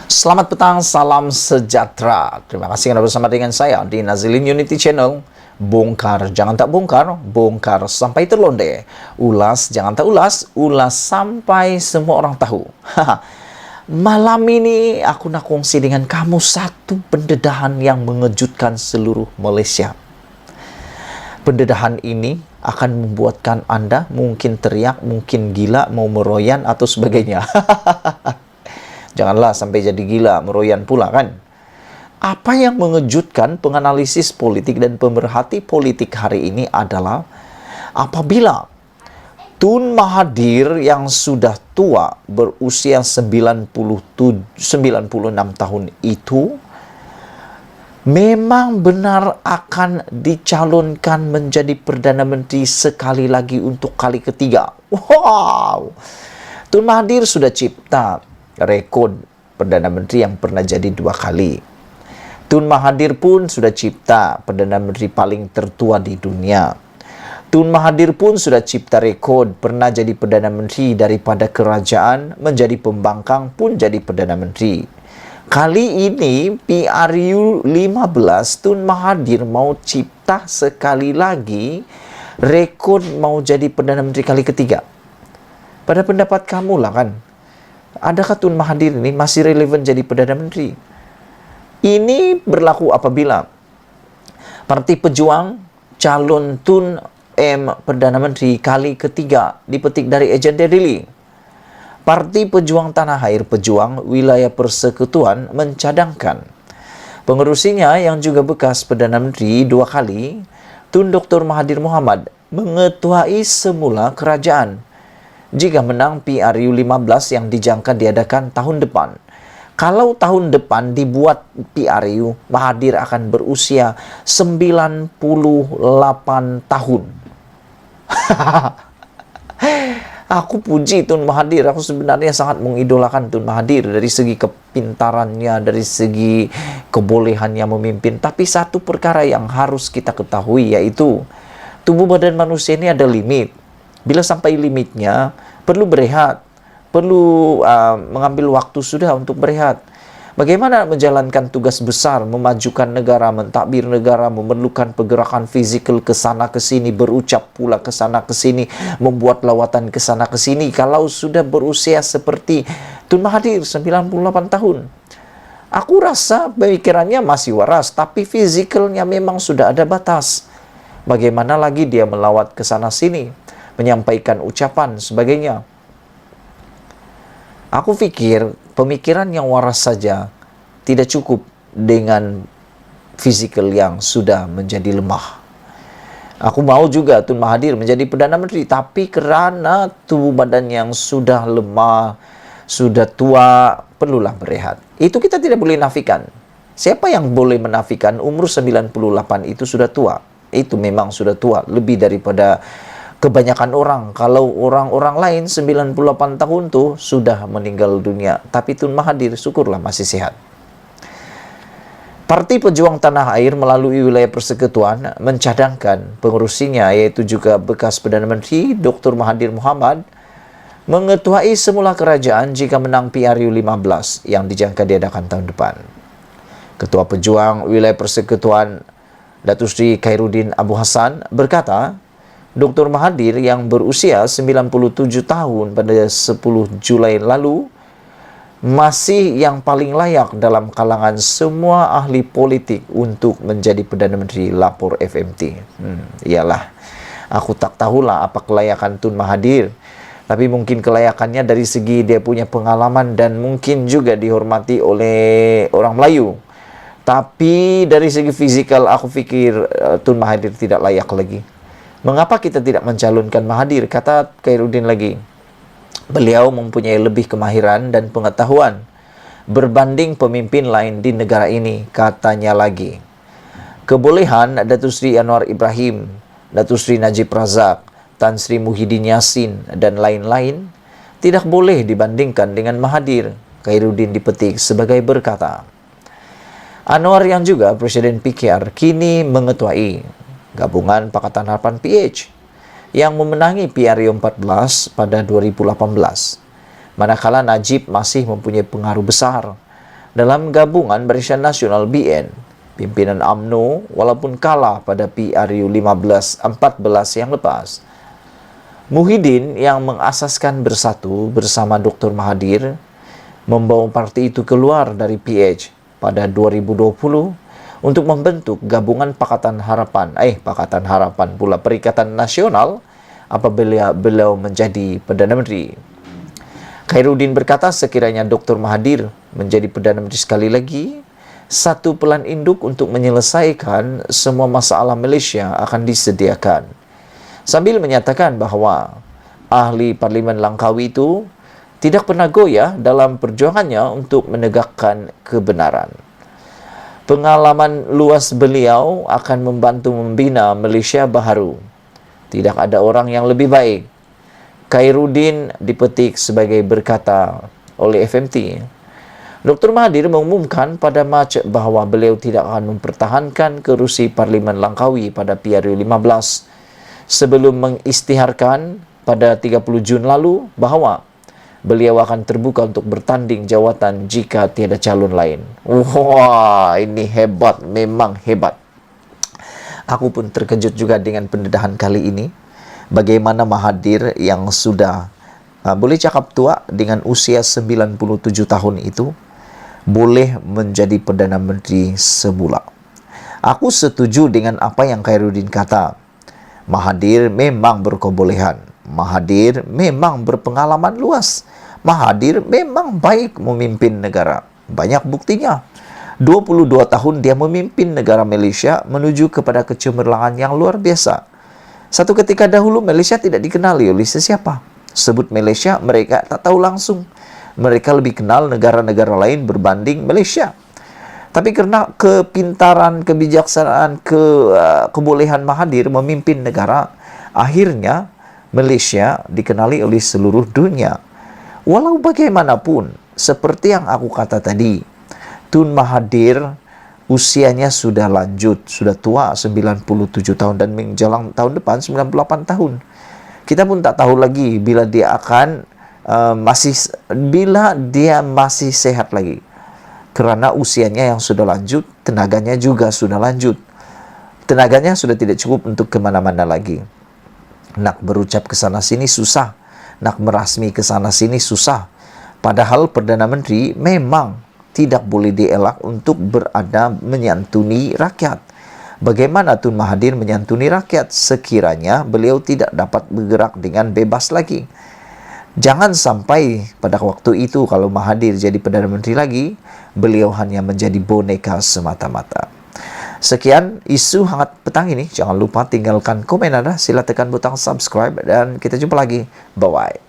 Selamat petang, salam sejahtera. Terima kasih Anda bersama dengan saya di Nazilin Unity Channel. Bongkar, jangan tak bongkar, bongkar sampai terlonde. Ulas, jangan tak ulas, ulas sampai semua orang tahu. Malam ini aku nak kongsi dengan kamu satu pendedahan yang mengejutkan seluruh Malaysia. Pendedahan ini akan membuatkan Anda mungkin teriak, mungkin gila, mau meroyan atau sebagainya. Janganlah sampai jadi gila, meroyan pula kan. Apa yang mengejutkan penganalisis politik dan pemerhati politik hari ini adalah apabila Tun Mahathir yang sudah tua berusia 96 tahun itu memang benar akan dicalonkan menjadi Perdana Menteri sekali lagi untuk kali ketiga. Wow! Tun Mahathir sudah cipta rekod Perdana Menteri yang pernah jadi 2 kali. Tun Mahathir pun sudah cipta Perdana Menteri paling tertua di dunia. Tun Mahathir pun sudah cipta rekod pernah jadi Perdana Menteri daripada kerajaan menjadi pembangkang pun jadi Perdana Menteri. Kali ini PRU 15 Tun Mahathir mau cipta sekali lagi rekod mau jadi Perdana Menteri kali ketiga. Pada pendapat kamu lah kan, adakah Tun Mahathir ini masih relevan jadi Perdana Menteri? Ini berlaku apabila Parti Pejuang calon Tun Perdana Menteri kali ketiga dipetik dari agenda Dili. Parti Pejuang Tanah Air Pejuang Wilayah Persekutuan mencadangkan pengerusinya yang juga bekas Perdana Menteri 2 kali, Tun Dr. Mahathir Mohamad, mengetuai semula kerajaan jika menang PRU 15 yang dijangka diadakan tahun depan. Kalau tahun depan dibuat PRU, Mahathir akan berusia 98 tahun. Aku puji Tun Mahathir. Aku sebenarnya sangat mengidolakan Tun Mahathir dari segi kepintarannya, dari segi kebolehannya memimpin. Tapi satu perkara yang harus kita ketahui yaitu tubuh badan manusia ini ada limit. Bila sampai limitnya, perlu berehat, perlu mengambil waktu sudah untuk berehat. Bagaimana menjalankan tugas besar, memajukan negara, mentadbir negara, memerlukan pergerakan fizikal ke sana ke sini, berucap pula ke sana ke sini, membuat lawatan ke sana ke sini. Kalau sudah berusia seperti Tun Mahathir 98 tahun, aku rasa pemikirannya masih waras, tapi fizikalnya memang sudah ada batas. Bagaimana lagi dia melawat ke sana sini, menyampaikan ucapan sebagainya. Aku pikir pemikiran yang waras saja tidak cukup dengan fizikal yang sudah menjadi lemah. Aku mau juga Tun Mahathir menjadi Perdana Menteri, tapi kerana tubuh badan yang sudah lemah, sudah tua, perlulah berehat. Itu kita tidak boleh nafikan. Siapa yang boleh menafikan umur 98 itu sudah tua? Itu memang sudah tua, lebih daripada kebanyakan orang. Kalau orang-orang lain 98 tahun tuh sudah meninggal dunia. Tapi Tun Mahathir syukurlah masih sehat. Parti Pejuang Tanah Air melalui Wilayah Persekutuan mencadangkan pengerusinya yaitu juga bekas Perdana Menteri Dr. Mahathir Mohamad mengetuai semula kerajaan jika menang PRU 15 yang dijangka diadakan tahun depan. Ketua Pejuang Wilayah Persekutuan Datuk Seri Khairuddin Abu Hassan berkata, Dr. Mahathir yang berusia 97 tahun pada 10 Julai lalu masih yang paling layak dalam kalangan semua ahli politik untuk menjadi Perdana Menteri, lapor FMT. Iyalah, aku tak tahulah apa kelayakan Tun Mahathir, tapi mungkin kelayakannya dari segi dia punya pengalaman dan mungkin juga dihormati oleh orang Melayu. Tapi dari segi fizikal aku fikir Tun Mahathir tidak layak lagi. Mengapa kita tidak mencalonkan Mahathir? Kata Khairuddin lagi, beliau mempunyai lebih kemahiran dan pengetahuan berbanding pemimpin lain di negara ini, katanya lagi. Kebolehan Datuk Seri Anwar Ibrahim, Datuk Seri Najib Razak, Tan Sri Muhyiddin Yassin dan lain-lain tidak boleh dibandingkan dengan Mahathir, Khairuddin dipetik sebagai berkata. Anwar yang juga Presiden PKR kini mengetuai Gabungan Pakatan Harapan PH yang memenangi PRU 14 pada 2018. Manakala Najib masih mempunyai pengaruh besar dalam gabungan Barisan Nasional BN. Pimpinan UMNO walaupun kalah pada PRU 15-14 yang lepas. Muhyiddin yang mengasaskan Bersatu bersama Dr. Mahathir membawa parti itu keluar dari PH pada 2020 untuk membentuk gabungan Pakatan Harapan pula Perikatan Nasional apabila beliau menjadi Perdana Menteri. Khairuddin berkata sekiranya Dr. Mahathir menjadi Perdana Menteri sekali lagi, satu pelan induk untuk menyelesaikan semua masalah Malaysia akan disediakan. Sambil menyatakan bahawa ahli Parlimen Langkawi itu tidak pernah goyah dalam perjuangannya untuk menegakkan kebenaran. Pengalaman luas beliau akan membantu membina Malaysia baharu. Tidak ada orang yang lebih baik. Khairuddin dipetik sebagai berkata oleh FMT. Dr. Mahathir mengumumkan pada Mac bahawa beliau tidak akan mempertahankan kerusi Parlimen Langkawi pada PRU 15 sebelum mengisytiharkan pada 30 Jun lalu bahawa beliau akan terbuka untuk bertanding jawatan jika tiada calon lain. Wah, ini hebat, memang hebat. Aku pun terkejut juga dengan pendedahan kali ini. Bagaimana Mahathir yang sudah boleh cakap tua dengan usia 97 tahun itu boleh menjadi Perdana Menteri semula. Aku setuju dengan apa yang Khairuddin kata. Mahathir memang berkebolehan. Mahathir memang berpengalaman luas. Mahathir memang baik memimpin negara. Banyak buktinya. 22 tahun dia memimpin negara Malaysia menuju kepada kecemerlangan yang luar biasa. Satu ketika dahulu Malaysia tidak dikenali oleh sesiapa. Sebut Malaysia, mereka tak tahu langsung. Mereka lebih kenal negara-negara lain berbanding Malaysia. Tapi kerana kepintaran, kebijaksanaan, kebolehan Mahathir memimpin negara, akhirnya Malaysia dikenali oleh seluruh dunia. Walau bagaimanapun, seperti yang aku kata tadi, Tun Mahathir usianya sudah lanjut, sudah tua 97 tahun dan menjelang tahun depan 98 tahun. Kita pun tak tahu lagi bila dia akan masih sehat lagi. Kerana usianya yang sudah lanjut, tenaganya juga sudah lanjut. Tenaganya sudah tidak cukup untuk kemana-mana lagi. Nak berucap ke sana sini susah. Nak merasmi ke sana sini susah. Padahal Perdana Menteri memang tidak boleh dielak untuk berada menyantuni rakyat. Bagaimana Tun Mahathir menyantuni rakyat sekiranya beliau tidak dapat bergerak dengan bebas lagi? Jangan sampai pada waktu itu kalau Mahathir jadi Perdana Menteri lagi, beliau hanya menjadi boneka semata-mata. Sekian isu hangat petang ini. Jangan lupa tinggalkan komen Anda, sila tekan butang subscribe dan kita jumpa lagi. Bye-bye.